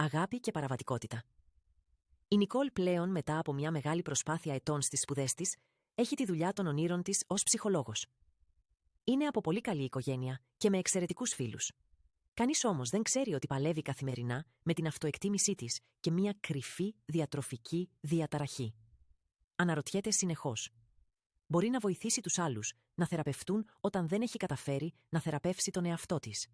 Αγάπη και παραβατικότητα. Η Νικόλ πλέον, μετά από μια μεγάλη προσπάθεια ετών στις σπουδές της, έχει τη δουλειά των ονείρων της ως ψυχολόγος. Είναι από πολύ καλή οικογένεια και με εξαιρετικούς φίλους. Κανείς όμως δεν ξέρει ότι παλεύει καθημερινά με την αυτοεκτίμησή της και μια κρυφή διατροφική διαταραχή. Αναρωτιέται συνεχώς. Μπορεί να βοηθήσει τους άλλους να θεραπευτούν όταν δεν έχει καταφέρει να θεραπεύσει τον εαυτό της.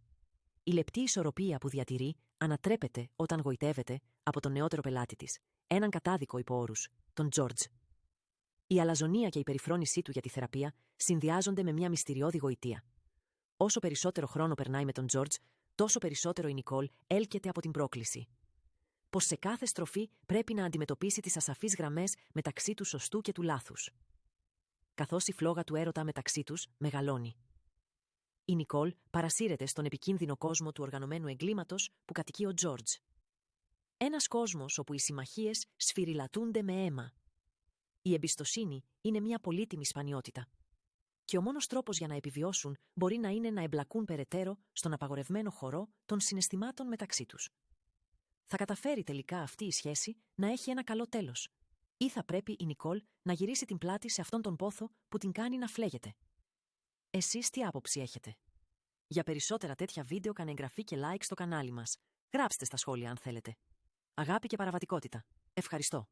Η λεπτή ισορροπία που διατηρεί ανατρέπεται όταν γοητεύεται από τον νεότερο πελάτη της, έναν κατάδικο υπό όρους, τον Τζόρτζ. Η αλαζονία και η περιφρόνησή του για τη θεραπεία συνδυάζονται με μια μυστηριώδη γοητεία. Όσο περισσότερο χρόνο περνάει με τον Τζόρτζ, τόσο περισσότερο η Νικόλ έλκεται από την πρόκληση. Πως σε κάθε στροφή πρέπει να αντιμετωπίσει τις ασαφείς γραμμές μεταξύ του σωστού και του λάθους. Καθώς η φλόγα του έρωτα μεταξύ τους μεγαλώνει. Η Νικόλ παρασύρεται στον επικίνδυνο κόσμο του οργανωμένου εγκλήματος που κατοικεί ο Τζόρτζ. Ένας κόσμος όπου οι συμμαχίες σφυριλατούνται με αίμα. Η εμπιστοσύνη είναι μια πολύτιμη σπανιότητα. Και ο μόνος τρόπος για να επιβιώσουν μπορεί να είναι να εμπλακούν περαιτέρω στον απαγορευμένο χορό των συναισθημάτων μεταξύ τους. Θα καταφέρει τελικά αυτή η σχέση να έχει ένα καλό τέλος. Ή θα πρέπει η Νικόλ να γυρίσει την πλάτη σε αυτόν τον πόθο που την κάνει να φλέγεται. Εσείς τι άποψη έχετε? Για περισσότερα τέτοια βίντεο κάνε εγγραφή και like στο κανάλι μας. Γράψτε στα σχόλια αν θέλετε. Αγάπη και παραβατικότητα. Ευχαριστώ.